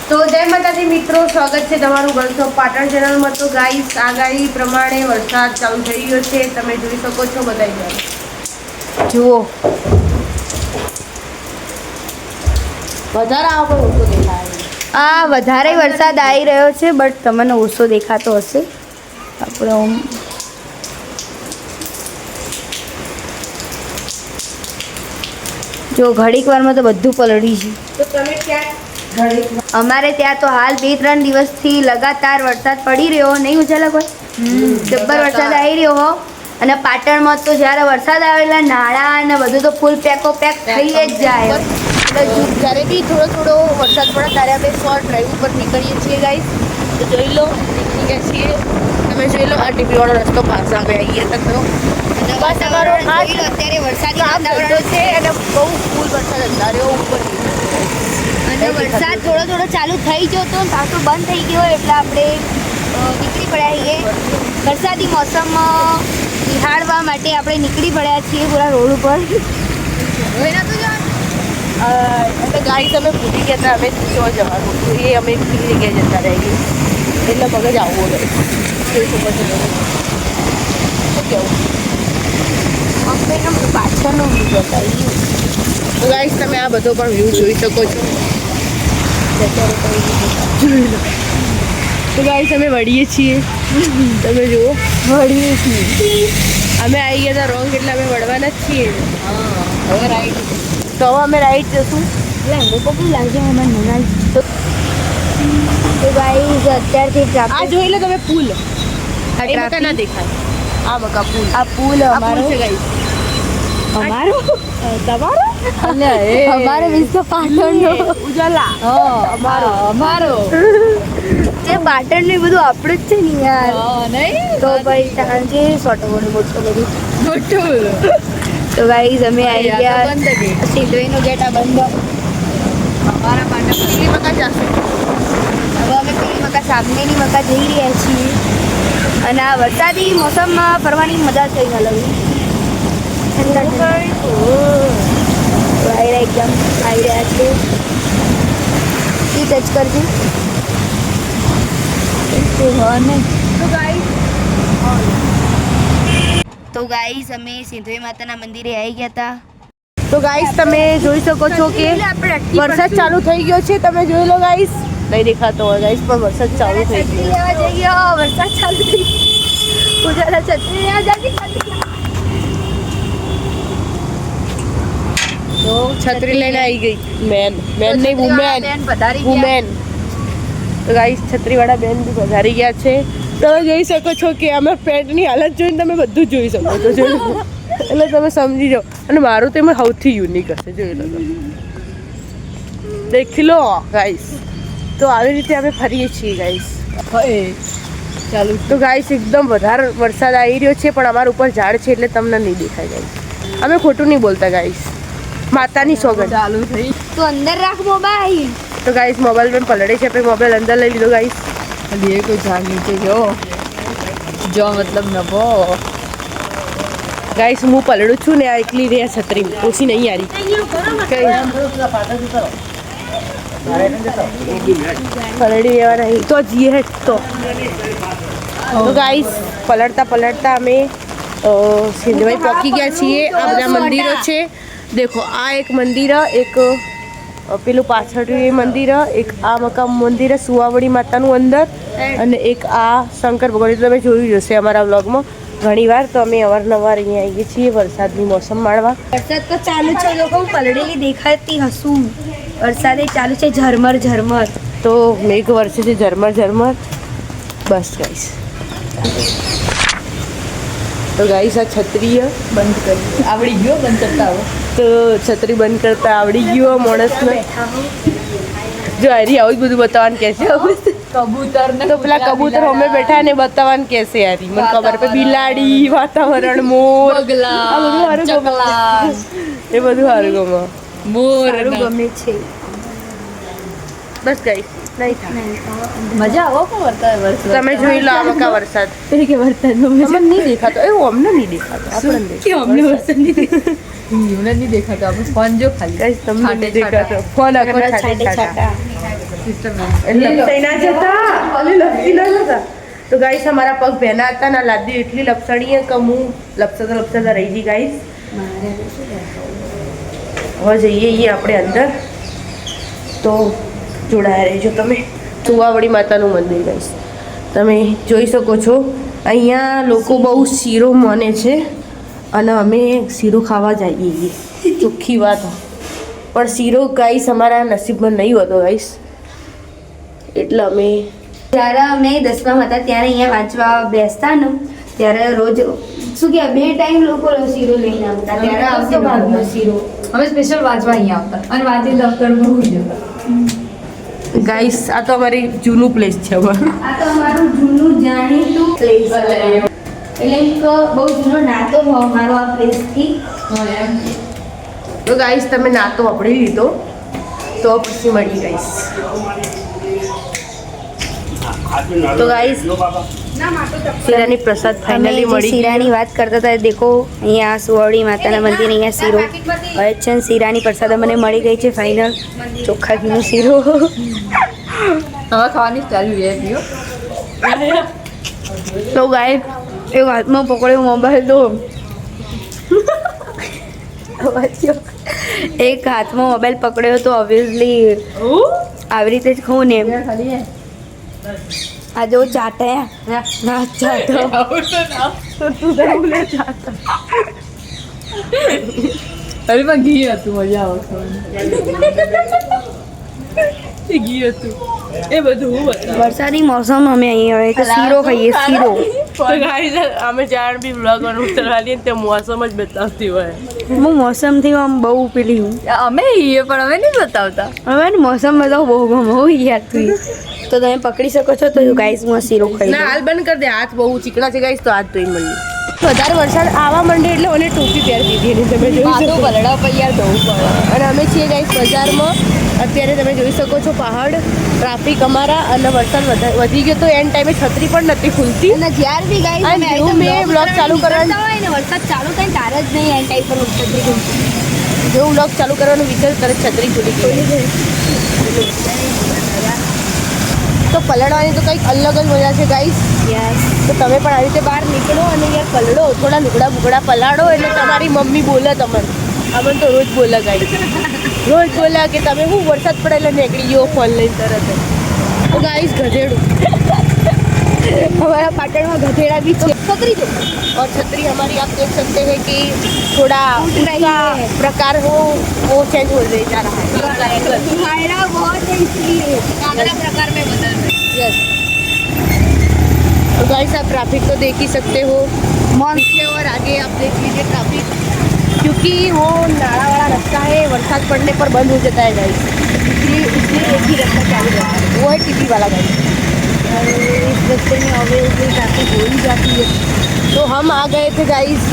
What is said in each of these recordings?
તો જય માતાજી મિત્રો, સ્વાગત છે તમારું ગર્લ્સ ઓફ પાટણ ચેનલમાં। તો ગાઈસ આગાહી પ્રમાણે વરસાદ ચાલુ થઈ ગયો છે, તમે જોઈ શકો છો બધા જુઓ। વધારે ઓછો દેખાય, વધારે વરસાદ આવી રહ્યો છે, બટ તમને ઓછો દેખાતો હશે। આપણે જો ઘડીક વારમાં તો બધું પલળી છે। તો તમે ક્યાં અમારે ત્યાં તો હાલ 2-3 દિવસથી લગાતાર વરસાદ પડી રહ્યો, નહીં ઉજાલા કોઈ જબ્બર વરસાદ આવી રહ્યો હો। અને પાટણમાં તો જ્યારે વરસાદ આવેલા નાળા અને બધું તો ફૂલ પેકો પેક થઈ જ જાય। એટલે જ્યારે બી થોડો થોડો વરસાદ પડે ત્યારે અમે શોર્ટ ડ્રાઈવ ઉપર નીકળીએ છીએ ગાઈસ। તો જોઈ લો, નીકળી ગયા છીએ, તમે જોઈ લો। આ ટીપીવાળો રસ્તો પાછા અમે આવીએ તો બસ અમારો અત્યારે વરસાદી વાતાવરણ છે અને બહુ ફૂલ વરસાદ અંધાર્યો ઉપર અને વરસાદ થોડો થોડો ચાલુ થઈ ગયો તો પાછો બંધ થઈ ગયો, એટલે આપણે નીકળી પડ્યા છીએ વરસાદી મોસમમાં નિહાળવા માટે। આપણે નીકળી પડ્યા છીએ પૂરા રોડ ઉપર। એટલે ગાડી તમે ભૂલી ગયા હતા અમે જો જવાનું, એ અમે બીજી જગ્યાએ જતા રહી ગઈ, એટલે મગજ આવવું ગઈ જોઈ શકો છો કેવું અમે પાછળનો વ્યૂ બતાવી। તો ગાઈસ તમે આ બધો પણ વ્યૂ જોઈ શકો છો। તો ગાઈસ અમે વળીએ છીએ, તમે જુઓ વળીએ છીએ। અમે આવી ગયા હતા રોંગ, એટલે અમે વળવાના જ છીએ। હવે રાઈટ, તો હવે અમે રાઈટ જશું। એટલે અમે પકડી લાગશે અમારે નોનાલ। તો ગાઈસ અત્યારથી ટ્રાફિક આ જોઈ લો તમે, પુલ આ ટ્રાફિક ના દેખાય, આ મકા પુલ, આ પુલ અમારો છે ગાઈસ। અમારો તમારો અને અમારો વિશ્વ પાટણનો ઉજાલા અમારો જે પાટણ ને બધું આપણું જ છે ને યાર। નહીં તો ભાઈ સાંજે સોટો મોટો બધું મોટું। તો ગાઈસ અમે આવી ગયા, સિંધવીનો ગેટ આ બંધ, અમારા પાટણ પીલી મકા જશે। હવે અમે પીલી મકા સામેની મકા જઈ રહ્યા છીએ અને આ વરસાદી મોસમમાં ફરવાની મજા થઈ અલગ। એકદમ આવી રહ્યા છે, ટચ કરજો તો ગાઈસ અમે સિંધવી માતાના મંદિરે આવી ગયા હતા। તો ગાઈસ તમે જોઈ શકો છો કે વરસાદ ચાલુ થઈ ગયો છે, તમે જોઈ લો ગાઈસ। નહીં દેખાતો હોય ગાઈસ, પણ વરસાદ ચાલુ થઈ ગયો, વરસાદ ચાલુ થઈ ગયો। ઉજાલા છત્રી લેવા જતી, તો છત્રી લઈને આવી ગઈ મેન નહીં વુમેન। તો ગાઈસ છત્રી વાળા બેન બી વધારી ગયા છે। તમે જોઈ શકો છો કે અમે પેન્ટની હાલત જોઈને તમે બધું જોઈ શકો છો, જોઈ લો એટલે તમે સમજી જાઓ। અને મારું તો એમાં સૌથી યુનિક હશે, જોઈ લો દેખી લો ગાઈસ। તો આવી રીતે અમે ફરીએ છીએ ગાઈસ ચાલુ। તો ગાઈસ એકદમ વધારે વરસાદ આવી રહ્યો છે, પણ અમારા ઉપર ઝાડ છે એટલે તમને નહીં દેખાય ગાઈસ। અમે ખોટું નહીં બોલતા ગાઈસ, માતાની સોગંદ ચાલુ થઈ। તો અંદર રાખ મોબાઈલ। તો ગાઈસ મોબાઈલ પણ પલળે છે, પછી મોબાઈલ અંદર લઈ લીધો ગાઈસ। અલી કોઈ ઝાડ નીચે જો મતલબ નભો ગાઈસ, હું પલળું છું ને આ એકલી રે છત્રી ઓછી નહીં આરી પલળી રહેવા નહીં તો જીએ હેઠ। તો ગાઈસ પલળતા પલળતા અમે સિંધવાઈ પહોંચી ગયા છીએ। આ બધા મંદિરો છે, દેખો આ એક મંદિર, એક પેલું પાછળ મંદિર, એક આ મકામ મંદિર સુવાવડી માતાનું અંદર, અને એક આ શંકર ભગવાન। તમે જોયું જશે અમારા વ્લોગમાં ઘણી વાર। તો અમે અવારનવાર અહીંયા આવીએ છીએ વરસાદની મોસમ માણવા। વરસાદ તો ચાલુ છે, લોકો પલળેલી દેખાતી હશું, વરસાદે ચાલુ છે ઝરમર ઝરમર। તો મેઘ વરસે છે ઝરમર ઝરમર બસ ગાઈસ। તો ગાઈસ આ છત્રી બંધ કરી આવડી ગયો, બંધ કરતા આવો તો છત્રી બંધ કરતા આવડી ગયો માણસને। જો હારી આવું જ બધું બતાવવાનું કે છે કબૂતર ને, તો પેલા કબૂતર અમે બેઠા ને બતાવવાનું કે છે યારી, મને ખબર પે બિલાડી, વાતાવરણ, મોર, બગલા, આ બધું સારું ગમે, એ બધું સારું ગમે, મોર ગમે છે બસ ગાઈસ। મજા આવો પણ વરસાદ તમે જોઈ લો આમાં વરસાદ કે વરસાદ અમને નહીં દેખાતો, એવું અમને નહીં દેખાતો, આપણને અમને વરસાદ નહીં મને નહીં દેખાતો આપણે ફોન જો ખાલી ગાઈસ તમને છાંટે દેખાતો ફોન આખો છાટા સિસ્ટમ એટલે લપસાઈ ના જતા ઓલી લપસી ના જતા તો ગાઈસ અમારા પગ ભેના હતા ના લાદી એટલી લપસણી કે હું લપસતા રહી ગઈ ગાઈસ હવે જઈએ આપણે અંદર તો જોડાયા રહેજો તમે સુવાવડી માતાનું મંદિર ગાઈસ તમે જોઈ શકો છો અહીંયા લોકો બહુ શીરો માને છે અને અમે શીરો ખાવા જઈએ ચોખ્ખી વાત પણ શીરો ગાઈસ અમારા નસીબમાં નહીં હોતો ગાઈસ એટલે અમે જ્યારે અમે 10માં હતા ત્યારે અહીંયા વાંચવા બેસતા ને ત્યારે રોજ શું કે 2 ટાઈમ લોકો શીરો લઈને આવતા ત્યારે આવતો ભાગનો શીરો અમે સ્પેશિયલ વાંચવા અહીંયા આવતા અને વાંચી દફતરમાં હોઈ જતા ગાઈસ આ તો અમારી જૂનું પ્લેસ છે અમારું આ તો અમારું જૂનું જાણીતું પ્લેસ એટલે એક બહુ જૂનો નાતો અમારો આ પ્લેસથી તો ગાઈસ તમે નાતો વાપરી લીધો તો પછી મળી ગાઈસ તો ગાઈસ શીરાની પ્રસાદ ફાઇનલી મળી શીરાની વાત કરતા હતા દેખો અહીંયા સુવાવડી માતાના મંદિર અહીંયા શીરો હવે છે શીરાની પ્રસાદ મને મળી ગઈ છે ફાઇનલ ચોખ્ખા ઘીનો શીરો હવે ખાવાની ચાલુ પીઓ તો ગાઈસ એ હાથમાં પકડ્યો મોબાઈલ તો એક હાથમાં મોબાઈલ પકડ્યો તો ઓબ્વિયસલી આવી રીતે જ ખાઉં ને એમ આ જો ચાટે ના ચાટો અરે પણ ઘી હતું મજા આવે ઘી હતું એ બધું વરસાદી મોસમ અમે અહીંયા આવે તો શીરો ખાઈએ શીરો તો ગાઈસ અમે જાણ બી વ્લોગ ઉતરવાની તે મોસમ જ બતાવતી હોય હું મોસમથી આમ બહુ પેલી હું અમે પણ અમે નહીં બતાવતા હવે ને મોસમ બધા બહુ ગમે હું યાર તું તો તમે પકડી શકો છો તો ગાઈસ હું આ શીરો ખાઈ ના હાલ બંધ કરી દે હાથ બહુ ચીકણા છે ગાઈસ તો હાથ ધોઈ મળી વધારે વરસાદ આવવા માંડે એટલે મને ટોપી પહેરી દીધી અને તમે જોઈ શકો પલડા પર યાર ધોવું પડે અને અમે છીએ ગાઈસ બજારમાં અત્યારે તમે જોઈ શકો છો પહાડ ટ્રાફિક અમારા અને વરસાદ વધી ગયો તો એન ટાઈમે છત્રી પણ નથી ખુલતી અને જ્યારે બી ગાઈસ અને જેવું મેં વ્લોગ ચાલુ કરવાનું હોય ને વરસાદ ચાલુ થાય તારે જ નહીં એન ટાઈમ પર છત્રી ખુલતી જેવું વ્લોગ ચાલુ કરવાનું વિચાર તરત છત્રી ખુલી ગઈ તો પલળવાની તો કંઈક અલગ જ મજા છે ગાઈસ તો તમે પણ આવી રીતે બહાર નીકળો અને યાર પલળો થોડા લુગડા બુગડા પલાળો એટલે તમારી મમ્મી બોલે તમને અમને તો રોજ બોલે ગાઈસ રોજ બોલ્યા કે તમે હું વરસાદ પડે એટલે નીકળી ગયો ફોન લઈને તરત તો ગાઈસ ગધેડું हमारा पाटण में गधेड़ा भी छे छतरी दो और छतरी हमारी आप देख सकते हैं कि थोड़ा उसका प्रकार हो वो चेंज हो जा रहा है कायरा बहुत है इसलिए कागड़ा प्रकार में बदल रहे यस तो गाइस आप ट्रैफिक तो देख ही सकते हो पीछे और आगे आप देख लीजिए ट्रैफिक क्योंकि वो नाला वाला रास्ता है बरसात पड़ने पर बंद हो जाता है गाइस इसलिए एक ही रास्ता चालू रहता है वो है टीपी वाला गाइस इस रास्ते में ऑब्वियसली ट्रैफिक हो ही जाती है तो हम आ गए थे गाइस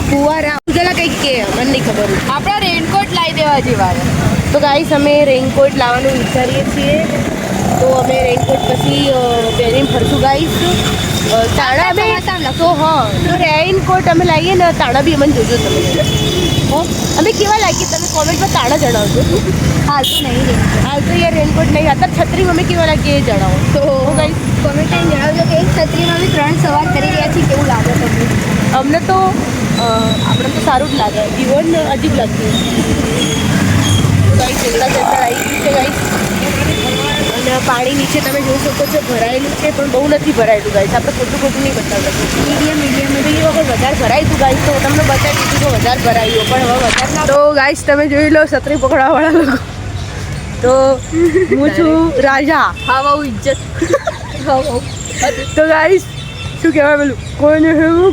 फुवारा जरा कहीं के મને નહીં ખબર આપણા રેનકોટ લાવી દેવા જેવા તો ગાઈસ અમે રેનકોટ લાવવાનું વિચારીએ છીએ તો અમે રેનકોટ પછી પહેરીને ફરશું ગાઈસ તાણા બે તો હા તો રેનકોટ અમે લાવીએ ને તાણા બી અમને જોજો તમે હો અમે કેવા લાગીએ તમે કોમેન્ટમાં તાણા જણાવજો हाल तो नहीं रही હાલ તો યાર રેનકોટ નહીં અત્યારે છત્રી અમે કેવા લાગીએ એ જણાવો તો ગાઈસ કોમેન્ટ જણાવજો કે એક છત્રીમાં બી 3 સવાર કરી રહ્યા છીએ કેવું લાગે તમને અમને તો આપણે તો સારું જ લાગે જીવન અજીબ લાગતું ગાઈસ જલ્દા જલ્દા આવી ગયું છે ગાઈસ અને પાણી નીચે તમે જોઈ શકો છો ભરાયેલું છે પણ બહુ નથી ભરાયેલું ગાઈસ આપણે ખોટું નહીં બતાવતા મીડિયમ તો એ વખત વધારે ભરાયું હતું ગાઈસ તો તમને બતાવી દીધું કે વધારે ભરાયું પણ હવે વધારે ના તો ગાઈસ તમે જોઈ લો છત્રી પકડવાવાળા લોકો તો હું છું રાજા હા બહુ ઇજ્જત તો ગાઈસ શું કહેવાય પેલું કોણ હેવું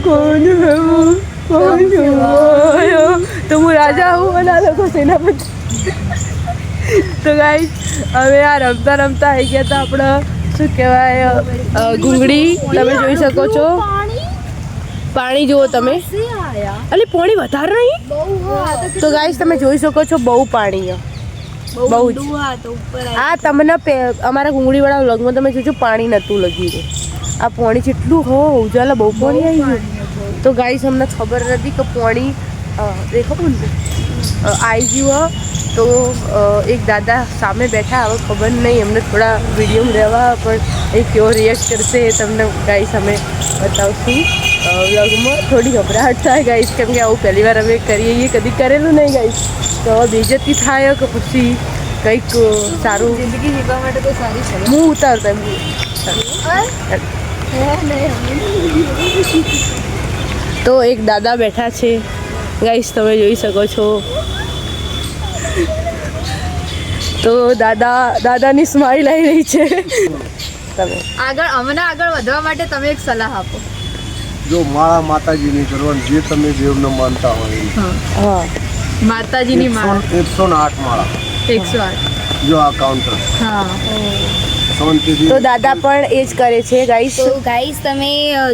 તો હું રાજા હું અને આ લોકો સેનાપતિ તો ગાઈસ હવે આ રમતા રમતા આવી ગયા હતા આપણે શું કહેવાય ઘૂંઘડી તમે જોઈ શકો છો પાણી જુઓ તમે અલે પાણી વધારે નહીં તો ગાઈસ તમે જોઈ શકો છો બહુ પાણી બહુ જ આ તમને અમારા ઘૂંઘડીવાળા વ્લોગમાં તમે જોજો પાણી નહોતું લગી આ પાણી જેટલું હો ઉજાલા બહુ પાણી આવી ગયું તો ગાઈસ અમને ખબર નથી કે પાણી देखो आई गયું તો એક દાદા સામે બેઠા, હવે ખબર નહીં એમને થોડા વિડીયો લેવા પણ એ કેવો રિએક્ટ કરશે એ તમને ગાઈસ અમે બતાવશું વ્લોગમાં. થોડી ગભરાટ થાય ગાઈસ, કેમ કે આવું પહેલી વાર અમે કરીએ, એ કદી કરેલું નહીં ગાઈસ, તો બેઇજ્જતી થાય કે પછી કંઈક સારું જિંદગી જીવવા માટે તો સારી છે. હું ઉતારતા એમ તો એક દાદા બેઠા છે ગાઈસ, તમે જોઈ શકો છો. તો દાદાની સ્માઈલ આવી રહી છે. તમે અમને આગળ વધવા માટે તમે એક સલાહ આપો. જો માળા માતાજીની કરવાની, જે તમે દેવને માનતા હોય હા માતાજીની માળા 108 માળા 108. જો આ કાઉન્ટર હા શાંતિથી. તો દાદા પણ એ જ કરે છે ગાઈસ. તો ગાઈસ તમે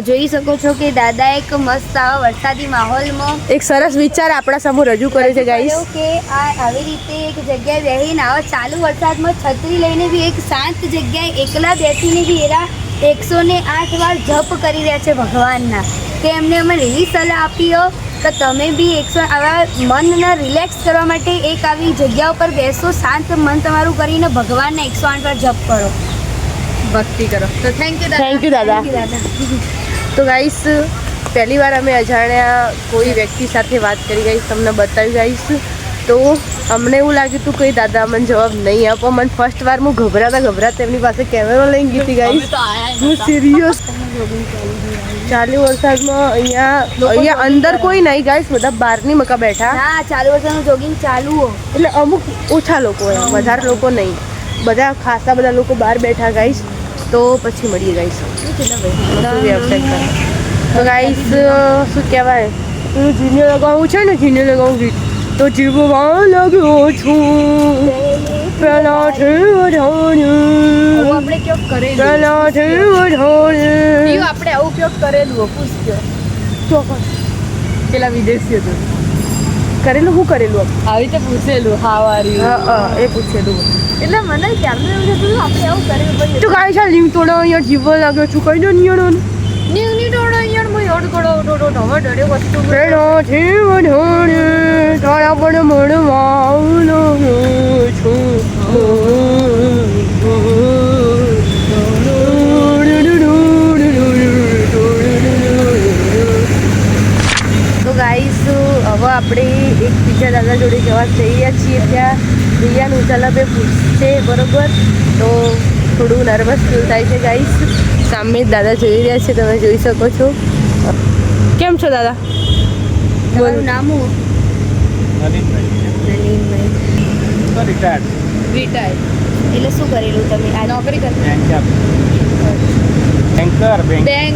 જોઈ શકો છો કે દાદા એક મસ્ત આવા વરસાદી માહોલમાં એક સરસ વિચાર આપણા સામે રજૂ કરે છે ગાઈસ. કે આ આવી રીતે એક જગ્યાએ બેસીને આવા ચાલુ વરસાદમાં છત્રી લઈને બી એક શાંત જગ્યાએ એકલા બેસીને બી એરા 108 વાર જપ કરી રહ્યા છે ભગવાનના. તે એમને અમે એવી સલાહ આપી હો તો તમે બી આવા મનને રિલેક્સ કરવા માટે એક આવી જગ્યા ઉપર બેસો, શાંત મન તમારું કરીને ભગવાનને 108 વાર જપ કરો, ભક્તિ કરો. તો થેન્ક યુ થેન્ક યુ દાદા. તો ગાઈસ પહેલી વાર અમે અજાણ્યા કોઈ વ્યક્તિ સાથે વાત કરી ગાઈસ, તમને બતાવી ગાઈસ. તો અમને એવું લાગ્યું હતું કે દાદા મને જવાબ નહીં આપો. મને ફર્સ્ટ વાર હું ગભરાતા એમની પાસે કેમેરો લઈને ગઈ હતી ગાઈસ. હું સિરિયસ ચાલુ વરસાદમાં અહીંયા અંદર કોઈ નહીં ગાઈસ, બધા બહારની મકા બેઠા. ના ચાલુ વરસાદનું જોગિંગ ચાલુ હો એટલે અમુક ઓછા લોકો હોય, વધારે લોકો નહીં, બધા ખાસા બધા લોકો બહાર બેઠા ગાઈસ. તો પછી મળીએ ગાઈસ. તો ગાઈસ શું કહેવાય, પેલું જીનિયો લગાવવું છે ને, જીનિયો લગાવવું ગીત તો જીવવા લાગ્યો છું પેલાથી વધારે, આપણે ક્યોક કરેલું પેલાથી વધારે. આપણે આવું ક્યોક કરેલું પૂછ્યો ચોક્કસ પેલા વિદેશીઓ તો કરેલું, શું કરેલું આવી રીતે પૂછેલું હાવારી. એ પૂછેલું. એટલે મને ક્યારનું એવું થતું આપણે આવું કરેલું પછી તો ગાઈસ આ લીમ તોડો અહીંયા જીવવા લાગ્યો છું, કઈ દો નિયણો ની ટોડો અહીંયા હું યોડ ગળો ટોડો નવો ડરે વસ્તુ પેલાથી વધારે તારા પણ મળવા આવનો છું. તો ગાઈસ હવે આપણે એક બીજા દાદા જોડે જવા જઈ રહ્યા છીએ. ત્યાં રિયાનું ઉજાલા બે પૂછશે બરોબર, તો થોડું નર્વસ ફીલ થાય છે ગાઈસ. સામે દાદા જોઈ રહ્યા છે, તમે જોઈ શકો છો. કેમ છો દાદા? તમારું નામ હું નલીનભાઈ. રિટાયર એટલે શું કરેલું તમે આ નોકરી કરતા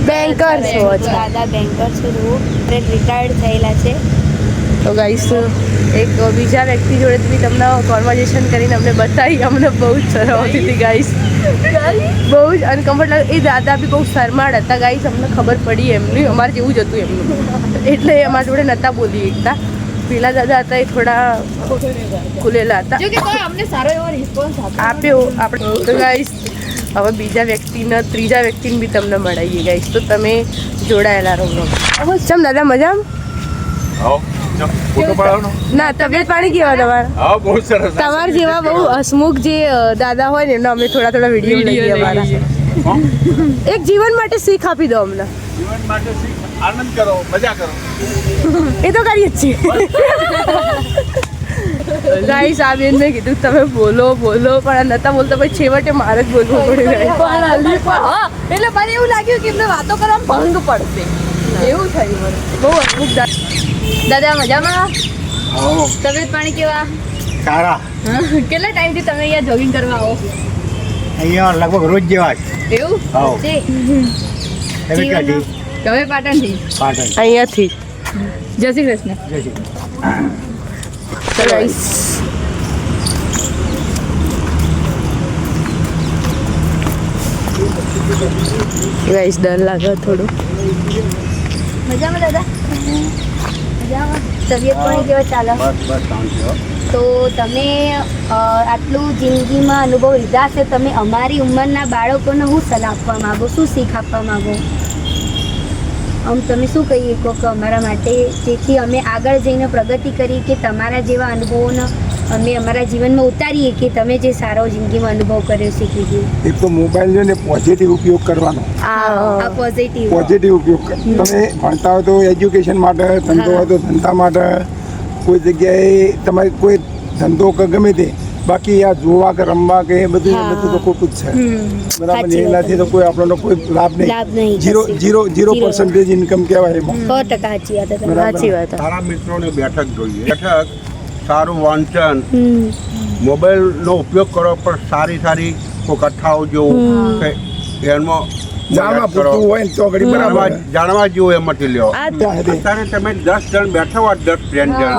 બેન્કર છો? દાદા બેન્કર છે, રિટાયર્ડ થયેલા છે. તો ગાઈસ એક બીજા વ્યક્તિ જોડે બી તમને કોન્વર્ઝેશન કરીને અમને બતાવી, અમને બહુ જ શરમ આવતી હતી ગાઈસ, બહુ જ અનકમ્ફર્ટેબલ. એ દાદા બી બહુ શરમાળ હતા ગાઈસ, અમને ખબર પડી એમની, અમારે જેવું જ હતું એમનું, એટલે અમારા જોડે નહોતા બોલી એકતા. પેલા દાદા હતા એ થોડા ખુલેલા હતા, જો કે કોઈ અમને સારો એવો રિસ્પોન્સ આપ્યો આપણે. તો ગાઈસ હવે બીજા વ્યક્તિને, ત્રીજા વ્યક્તિને બી તમને મળાવીએ ગાઈસ, તો તમે જોડાયેલા રહો. ચમ દાદા મજામાં? ના તબિયત પાણી કેવા તમારા? બહુ સરસ. તમારા જેવા બહુ હસમુખ જે દાદા હોય ને એમનો અમે થોડા વિડીયો લઈએ અમારા. એક જીવન માટે શીખ આપી દો અમને. જીવન માટે આનંદ કરો, મજા કરો. એ તો કરીએ જ છીએ ગાઈસ. આ બેન મેં કીધું તમે બોલો પણ નતા બોલતા, પછી છેવટે મારે જ બોલવું પડે. એટલે મને એવું લાગ્યું કે એમને વાતો કરવામાં ભંગ પડશે, એવું થયું મને. બહુ હસમુખ દાદા મજામાં? આવો તબિયત પાણી કેવા? સારા. કેટલા ટાઈમથી તમે અહીંયા જોગિંગ કરવા આવો? અહીંયા લગભગ રોજ જેવા છે. એવું આવો છે? તમે ક્યાંથી? તમે પાટણથી? પાટણ. અહીંયાથી જય શ્રી કૃષ્ણ. જય શ્રી તો ગાઈસ ડર લાગે થોડું. મજામાં દાદા? મજામાં. તબિયત પાણી કેવા ચાલે? બસ શાંતિ હો. તો તમે આટલું જિંદગીમાં અનુભવ લીધા છે, તમે અમારી ઉંમરના બાળકોને શું સલાહ આપવા માગો, શું શીખ આપવા માગો? તમે શું કહીએ કહો કે અમારા માટે જેથી અમે આગળ જઈને પ્રગતિ કરી કે તમારા જેવા અનુભવોને અમે અમારા જીવનમાં ઉતારીએ કે તમે જે સારો જિંદગીમાં અનુભવ કર્યો શીખી ગયું. એક તો મોબાઈલ છે ને પોઝિટિવ ઉપયોગ કરવાનો, આ પોઝિટિવ ઉપયોગ તમે ભણતા હોય તો એજ્યુકેશન માટે, ધંધો હોય તો ધંધા માટે, કોઈ જગ્યાએ તમારે કોઈ ધંધો કે ગમે તે, બાકી આ જોવા કે રમવા કે એ બધું તો ખોટું જ છે. બરાબર, એનાથી તો કોઈ આપણને કોઈ લાભ નહીં. 0% ઇન્કમ કહેવાય એમાં. 100% સાચી વાત. સારા મિત્રોની બેઠક જોઈએ. બેઠક, સારું વાંચન, મોબાઈલનો ઉપયોગ કરો પણ સારી સારી કોઈ કથાઓ જોવું કે એમાં જાણવા પૂરતું હોય ને તો ઘડી બરાબર જાણવા જેવું એમાંથી લ્યો. અત્યારે તમે 10 જણ બેઠા હોય, 10 ફ્રેન્ડ જણ,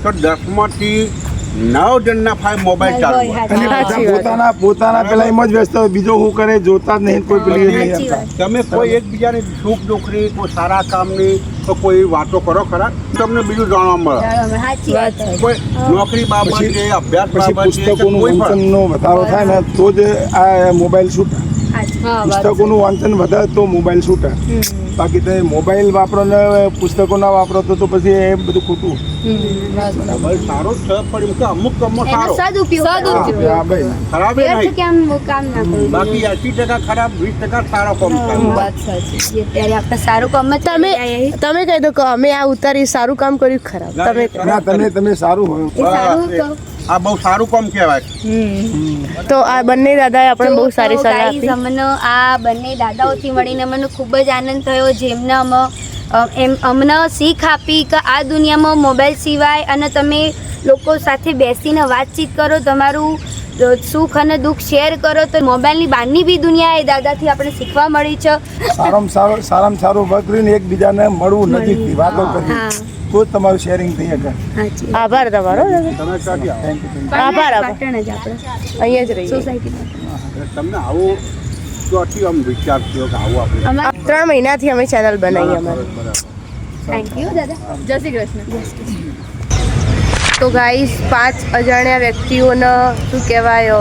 તો 10માંથી 9 જણના ફાય મોબાઈલ ચાલુ હોય. અને બધા પોતાના પેલા એમ જ વ્યસ્ત હોય, બીજો શું કરે જોતા જ નહીં, કોઈ પેલી નહીં આપતા. તમે કોઈ એકબીજાની સુખ દુઃખની, કોઈ સારા કામની તો કોઈ વાતો કરો ખરા, તમને બીજું જાણવા મળે. સાચી વાત. કોઈ નોકરી બાબતે, અભ્યાસ પછી બાબતે, પુસ્તકોનું કોઈ પણ વાંચનનો વધારો થાય ને તો જ આ મોબાઈલ છૂટે. પુસ્તકોનું વાંચન વધારે તો મોબાઈલ છૂટે. બાકી તો મોબાઈલ વાપરો ને પુસ્તકો ના વાપરો તો પછી એ બધું ખોટું. મોબાઈલ સારો જ છે પણ એમ કે અમુક કામમાં એનો સારો, સદુપયોગ હા ભાઈ, ખરાબ એ નહીં. કેમ કામ ના કરવું. બાકી 80% ખરાબ, 20% સારો કામ થાય. વાત સાચી. અત્યારે આપણે સારું કામ જ તમે કહી દો કે અમે આ ઉતારી સારું કામ કર્યું ખરાબ. તમે ના તમે સારું હોય. એ સારું કહો. આ બહુ સારું કામ કહેવાય. તો આ બંને દાદાએ આપણે બહુ સારી તો સલાહ guys, આપી. અમને આ બંને દાદાઓથી મળીને મને ખૂબ જ આનંદ થયો, જેમને અમને શીખ આપી કે આ દુનિયામાં મોબાઈલ સિવાય અને તમે લોકો સાથે બેસીને વાતચીત કરો, તમારું સુખ અને દુઃખ શેર કરો, તો મોબાઈલની બહારની બી દુનિયા એ દાદાથી આપણે શીખવા મળી છે. સારામાં સારું વર્ક કરીને એકબીજાને મળવું, નજીકથી વાતો કરવી, તો જ તમારું શેરિંગ થઈ શકે. આભાર તમારો દાદા. તમે ક્યાંથી આવો? આભાર આભાર. પાટણ જ આપણે અહીંયા જ રહીએ. સોસાયટીમાં. તમને આવો ક્યાંથી આમ વિચાર થયો કે આવું આપણે? 3 મહિનાથી અમે ચેનલ બનાવી અમારી. થેન્ક યુ દાદા. જય શ્રી કૃષ્ણ. તો ગાઈસ 5 અજાણ્યા વ્યક્તિઓને શું કહેવાય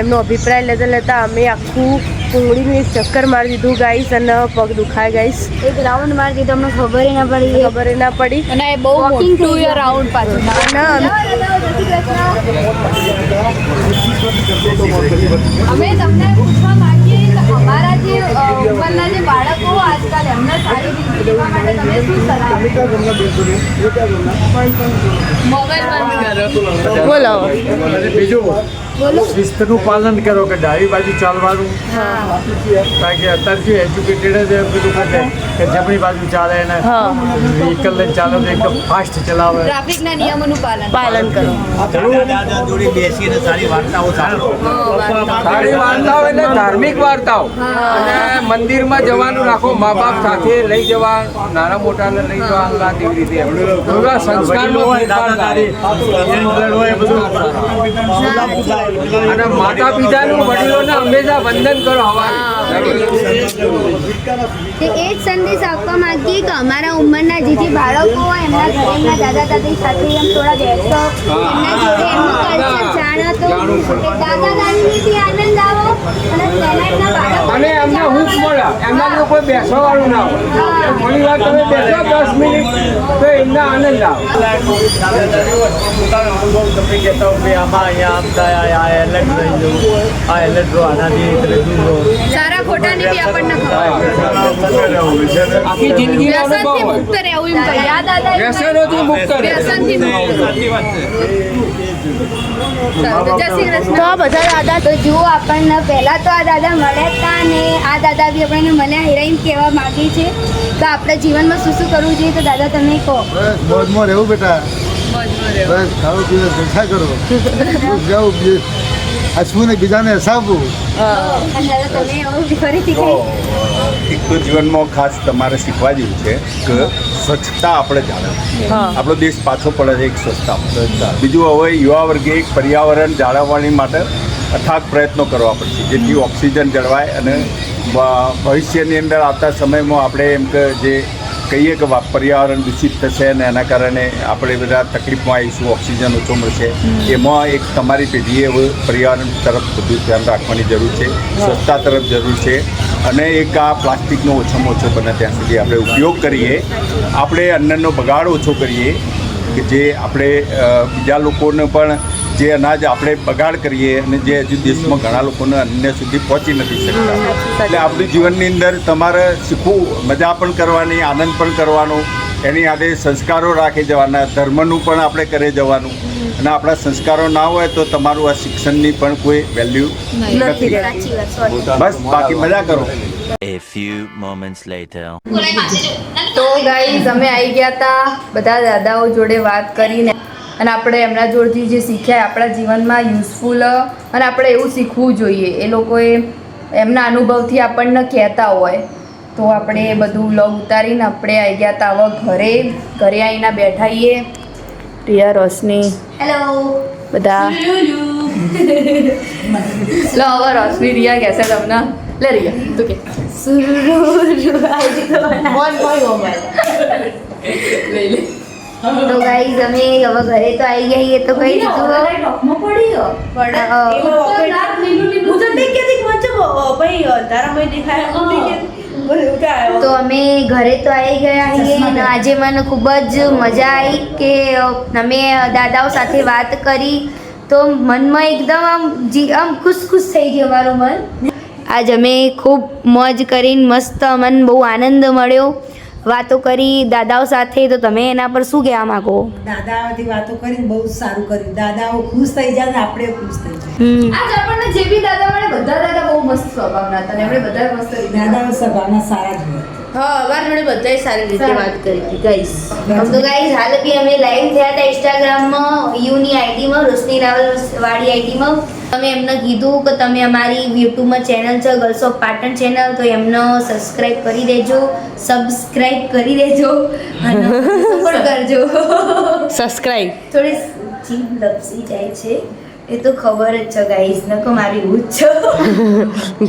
એમનો અભિપ્રાય લેતા લેતા અમે આખું કુંગળીનું એક ચક્કર મારી દીધું ગાઈસ, અને પગ દુખાય ગાઈસ. એક રાઉન્ડ મારી દીધો, અમને ખબર ના પડી. ખબર ના પડી. અને એ બહુ Walking થઈ મોટું ગયું. રાઉન્ડ પાછું. અમે તમને પૂછવા માંગીએ કે અમારા જે ઉપરના જે બાળકો આજકાલ એમને સારી રીતે લેવા માટે તમે શું સલાહ આપો? મોબાઈલ બંધ કરો. બોલો. બીજું શિસ્તનું પાલન કરો કે ડાબી બાજુ ચાલવાનું, કારણ કે અત્યારે શું એજ્યુકેટેડ જ બધું કરે કે જમણી બાજુ ચાલે ને વ્હીકલ લઈને ચાલે તો એકદમ ફાસ્ટ ચલાવે. ટ્રાફિકના નિયમોનું પાલન કરો. સારી વાર્તાઓ એટલે ધાર્મિક વાર્તાઓ, અને મંદિરમાં જવાનું રાખો, મા બાપ સાથે લઈ જવા, નાના મોટાને લઈ જવા, અંગાત એવી રીતે થોડા સંસ્કારમાં અને માતા પિતાનું વડીલોને હંમેશા વંદન કરો. તે એ જ સંદેશ આપવા માંગીએ કે અમારા ઉંમરના જે બાળકો હોય એમના ઘરે એમના દાદા દાદી સાથે એમ થોડા બેસો, એમના જોડે એમનું કલ્ચર જાણો, તો દાદા દાદીથી આનંદ આવો અને પહેલા એમના બાળકો અને એમને હૂંફ મળે, એમના જો કોઈ બેસવા વાળું ના હોય, ઘણી વાર તમે બેસો 10 મિનિટ તો એમને આનંદ આવે. તમે કહેતા હો કે આમાં અહીંયા આમ થાય, આ એલર્ટ રહી જવું, આ એલર્ટ રહો, આનાથી સારા ખોટાની બી આપણને ખબર. આખી જિંદગી વ્યસનથી મુક્ત રહેવું એમ કહે. યાદ દાદા વ્યસનોથી મુક્ત રહે. વ્યસનથી મુક્ત. સારું, તો જય શ્રી કૃષ્ણ. તો આ બધા દાદા તો જુઓ આપણને પહેલા તો આ દાદા મળ્યા હતા ને આ દાદા બી આપણને મળ્યા હિરાઈન કહેવા માંગે છે કે આપણે જીવનમાં શું શું કરવું જોઈએ. તો દાદા તમે કહો. બસ મોજમાં રહેવું બેટા, બસ ખાવું પીવું જલસા કરો, જાઉં હસવું ને બીજાને હસાવવું. અને દાદા તમે એવું ફરીથી કહી. એક તો જીવનમાં ખાસ તમારે શીખવા જેવું છે કે સ્વચ્છતા આપણે જાળવવી. આપણો દેશ પાછો પડે છે એક સ્વચ્છતા. બીજું હવે યુવા વર્ગે એક પર્યાવરણ જાળવવાની માટે અથાગ પ્રયત્નો કરવા પડશે, જેથી ઓક્સિજન જળવાય અને ભવિષ્યની અંદર આવતા સમયમાં આપણે એમ કે જે કહીએ કે પર્યાવરણ દૂષિત થશે અને એના કારણે આપણે બધા તકલીફમાં આવીશું, ઓક્સિજન ઓછો મળશે. એમાં એક તમારી પેઢીએ હવે પર્યાવરણ તરફ બધું ધ્યાન રાખવાની જરૂર છે, સ્વચ્છતા તરફ જરૂર છે. અને એક આ પ્લાસ્ટિકનો ઓછામાં ઓછો બને ત્યાં સુધી આપણે ઉપયોગ કરીએ, આપણે અન્નનો બગાડ ઓછો કરીએ કે જે આપણે બીજા લોકોને પણ જે અનાજ આપણે બગાડ કરીએ અને જે હજુ દેશમાં ઘણા લોકોને અન્ય સુધી પહોંચી નથી શકતા. એટલે આપણી જીવનની અંદર તમારે શીખવું, મજા પણ કરવાની, આનંદ પણ કરવાનો, એની સાથે સંસ્કારો રાખી જવાના, ધર્મનું પણ આપણે કરે જવાનું. અને આપણા સંસ્કારો ના હોય તો તમારું આ શિક્ષણની પણ કોઈ વેલ્યુ નથી. બસ બાકી મજા કરો. A few moments later. તો ગાઈઝ અમે આવી ગયા હતા બધા દાદાઓ જોડે વાત કરીને, અને આપણે એમના જોડેથી જે શીખ્યા આપણા જીવનમાં યુઝફુલ, અને આપણે એવું શીખવું જોઈએ. એ લોકોએ એમના અનુભવથી આપણને કહેતા હોય તો આપણે એ બધું વ્લોગ ઉતારીને આપણે આવી ગયા હતા હવે ઘરે આવીને બેઠાઈએ. રિયા, રોશની, હેલો બધા લો હવે રોશની રિયા કહેશે તમને. લે રિયા તું કે લઈ લે. તો ગાઈઝ અમે હવે ઘરે તો આવી ગયા, એ તો કહી દીધું. તો અમે ઘરે તો આવી ગયા છીએ અને આજે મને ખૂબ જ મજા આવી કે અમે દાદાઓ સાથે વાત કરી તો મનમાં એકદમ આમ ખુશ થઈ ગયું અમારું મન. આજ અમે ખૂબ મોજ કરીને મસ્ત મને બહુ આનંદ મળ્યો વાતો કરી દાદાઓ સાથે. તો તમે એના પર શું કહેવા માંગો? દાદાઓથી વાતો કરીને બહુ સારું કર્યું. દાદાઓ ખુશ થઈ જાય ને આપણે ખુશ થઈ જાય. આજ આપણને જે બી દાદા મળે બધા દાદા બહુ મસ્ત સ્વભાવના હતા અને આપણે બધા મસ્ત રીતે દાદાઓ સ્વભાવના સારા જ હોય. હા, અમારા જોડે બધાય સારી રીતે વાત કરી હતી ગાઈસ. તો ગાઈઝ હાલ બી અમે લાઈવ થયા હતા ઇન્સ્ટાગ્રામમાં, યુની આઈડીમાં, રોશની રાવલ વાળી આઈડીમાં. તમે એમને કીધું કે તમે અમારી યુટ્યુબમાં ચેનલ છે ગર્લ્સ ઓફ પાટણ ચેનલ, તો એમને સબસ્ક્રાઇબ કરી દેજો અને સપોર્ટ કરજો. સબસ્ક્રાઇબ. થોડી જીભ લપસી જાય છે એ તો ખબર જ છે ગાઈઝ, નકો મારે એવું જ છે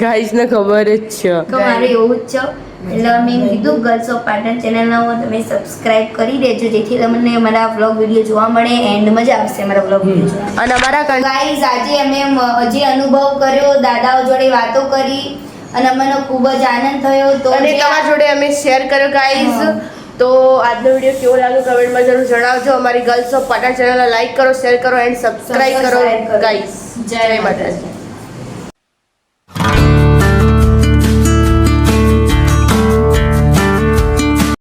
ગાઈસને ખબર જ છે. કે મારે એવું જ છે. એટલે અમે એમ કીધું ગર્લ્સ ઓફ પાટણ ચેનલનો તમે સબસ્ક્રાઇબ કરી દેજો જેથી તમને અમારા વ્લોગ વિડીયો જોવા મળે એન્ડ મજા આવશે અમારા વ્લોગ વિડીયો જોવા. અને અમારા ગાઈઝ આજે અમે જે અનુભવ કર્યો, દાદાઓ જોડે વાતો કરી અને અમને ખૂબ જ આનંદ થયો. તો અને તમારા જોડે અમે શેર કર્યો ગાઈસ. તો આજનો વિડીયો કેવો લાગ્યો કમેન્ટમાં જરૂર જણાવજો. અમારી ગર્લ્સ ઓફ પાટણ ચેનલને લાઈક કરો, શેર કરો એન્ડ સબસ્ક્રાઇબ કરો ગાઈસ. જય માતાજી.